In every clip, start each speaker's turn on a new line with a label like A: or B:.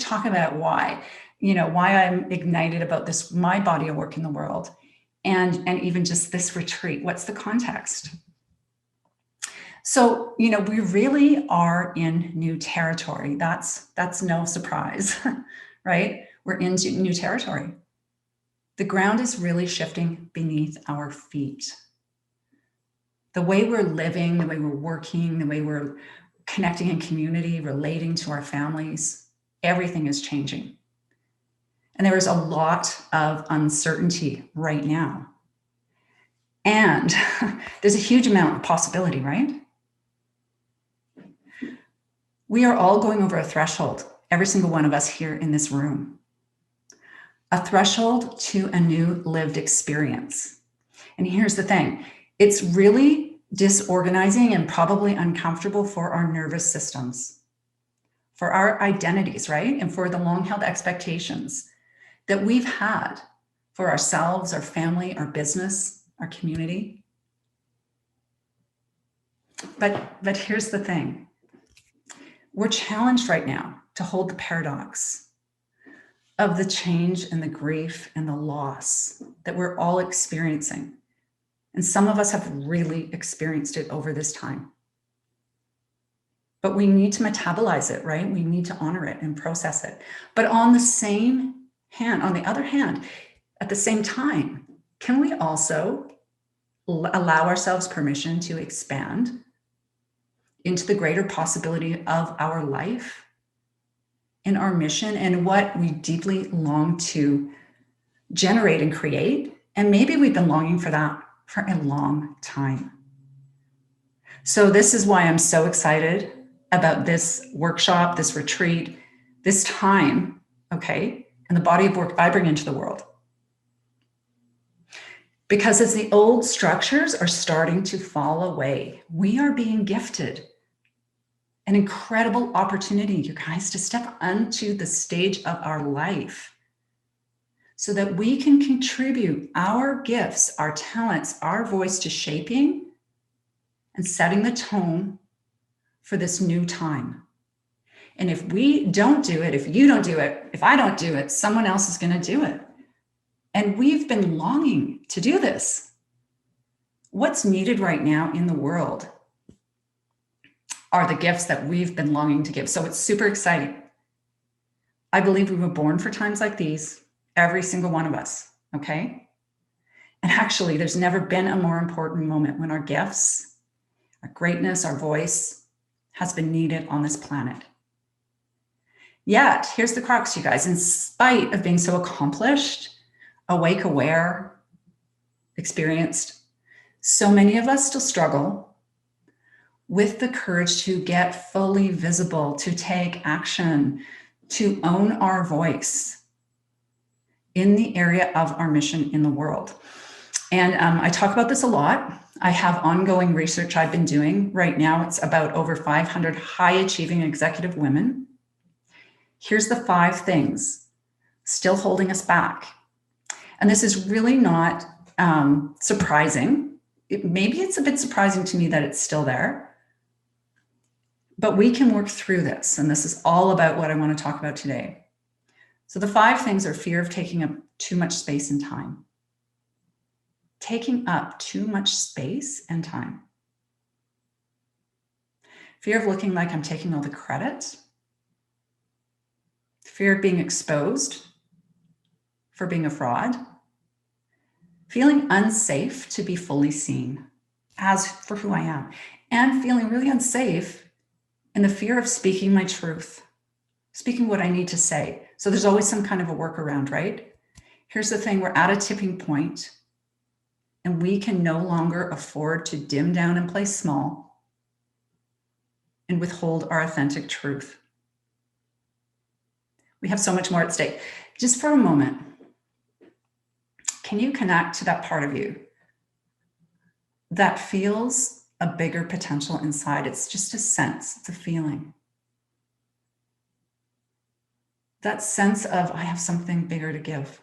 A: talk about why, why I'm ignited about this, my body of work in the world, and even just this retreat. What's the context? So, we really are in new territory. That's no surprise, right? We're in new territory. The ground is really shifting beneath our feet. The way we're living, the way we're working, the way we're connecting in community, relating to our families, everything is changing. And there is a lot of uncertainty right now. And there's a huge amount of possibility, right? We are all going over a threshold, every single one of us here in this room. A threshold to a new lived experience. And here's the thing, it's really disorganizing and probably uncomfortable for our nervous systems, for our identities, right? And for the long-held expectations that we've had for ourselves, our family, our business, our community. But here's the thing. We're challenged right now to hold the paradox of the change and the grief and the loss that we're all experiencing. And some of us have really experienced it over this time. But we need to metabolize it, right? We need to honor it and process it. But on the other hand, at the same time, can we also allow ourselves permission to expand into the greater possibility of our life and our mission and what we deeply long to generate and create? And maybe we've been longing for that for a long time. So this is why I'm so excited about this workshop, this retreat, this time, okay, and the body of work I bring into the world. Because as the old structures are starting to fall away, we are being gifted an incredible opportunity, you guys, to step onto the stage of our life so that we can contribute our gifts, our talents, our voice to shaping and setting the tone for this new time. And if we don't do it, if you don't do it, if I don't do it, someone else is going to do it. And we've been longing to do this. What's needed right now in the world are the gifts that we've been longing to give. So it's super exciting. I believe we were born for times like these, every single one of us, okay? And actually, there's never been a more important moment when our gifts, our greatness, our voice has been needed on this planet. Yet, here's the crux, you guys. In spite of being so accomplished, awake, aware, experienced, so many of us still struggle with the courage to get fully visible, to take action, to own our voice in the area of our mission in the world. And I talk about this a lot. I have ongoing research I've been doing. Right now, it's about over 500 high-achieving executive women. Here's the 5 things still holding us back. And this is really not surprising. Maybe it's a bit surprising to me that it's still there. But we can work through this. And this is all about what I want to talk about today. So the 5 things are fear of taking up too much space and time. Taking up too much space and time. Fear of looking like I'm taking all the credit. Fear of being exposed for being a fraud. Feeling unsafe to be fully seen as for who I am. And feeling really unsafe in the fear of speaking my truth, speaking what I need to say. So there's always some kind of a workaround, right? Here's the thing, we're at a tipping point and we can no longer afford to dim down and play small and withhold our authentic truth. We have so much more at stake. Just for a moment, can you connect to that part of you that feels a bigger potential inside? It's just a sense, it's a feeling. That sense of, I have something bigger to give.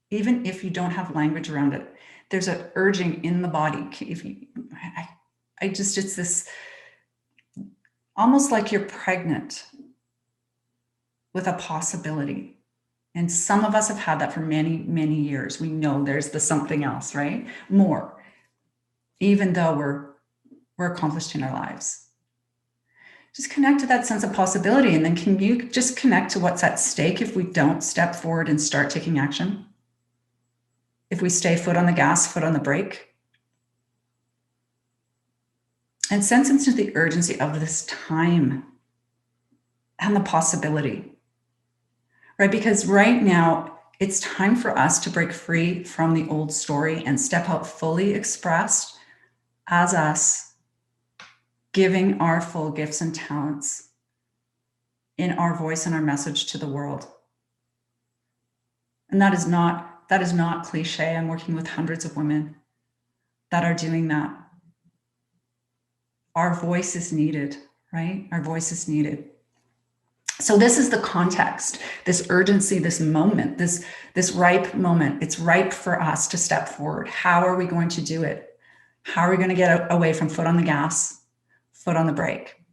A: Even if you don't have language around it, there's an urging in the body. It's this, almost like you're pregnant with a possibility. And some of us have had that for many, many years. We know there's the something else, right? More, even though we're accomplished in our lives. Just connect to that sense of possibility. And then can you just connect to what's at stake if we don't step forward and start taking action? If we stay foot on the gas, foot on the brake? And sense into the urgency of this time and the possibility, right? Because right now, it's time for us to break free from the old story and step out fully expressed as us, giving our full gifts and talents in our voice and our message to the world. And that is not cliche. I'm working with hundreds of women that are doing that. Our voice is needed, right? Our voice is needed. So this is the context, this urgency, this moment, this ripe moment. It's ripe for us to step forward. How are we going to do it? How are we going to get away from foot on the gas, foot on the brake?